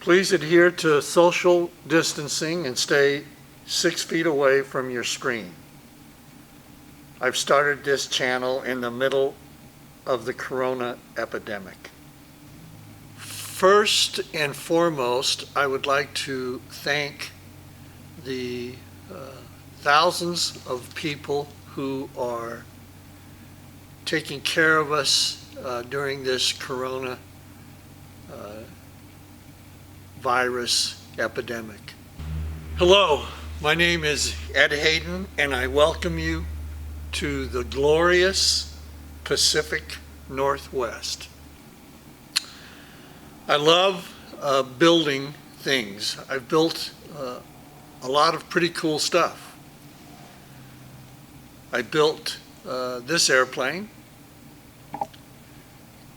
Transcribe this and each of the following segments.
Please adhere to social distancing and stay 6 feet away from your screen. I've started this channel in the middle of the corona epidemic. First and foremost, I would like to thank the thousands of people who are taking care of us during this corona virus epidemic. Hello, my name is Ed Hayden, and I welcome you to the glorious Pacific Northwest. I love building things. I've built a lot of pretty cool stuff. I built this airplane,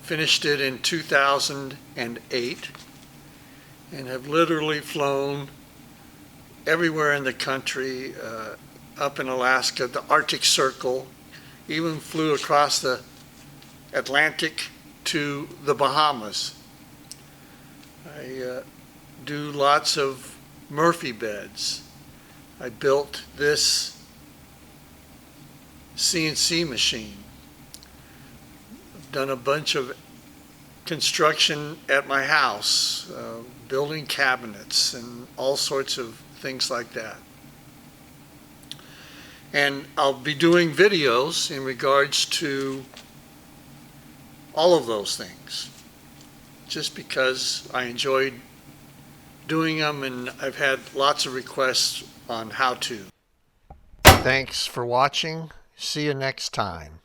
finished it in 2008, and have literally flown everywhere in the country, up in Alaska, the Arctic Circle, even flew across the Atlantic to the Bahamas. I do lots of Murphy beds. I built this CNC machine. I've done a bunch of construction at my house, building cabinets and all sorts of things like that. And I'll be doing videos in regards to all of those things, just because I enjoyed doing them, and I've had lots of requests on how to. Thanks for watching. See you next time.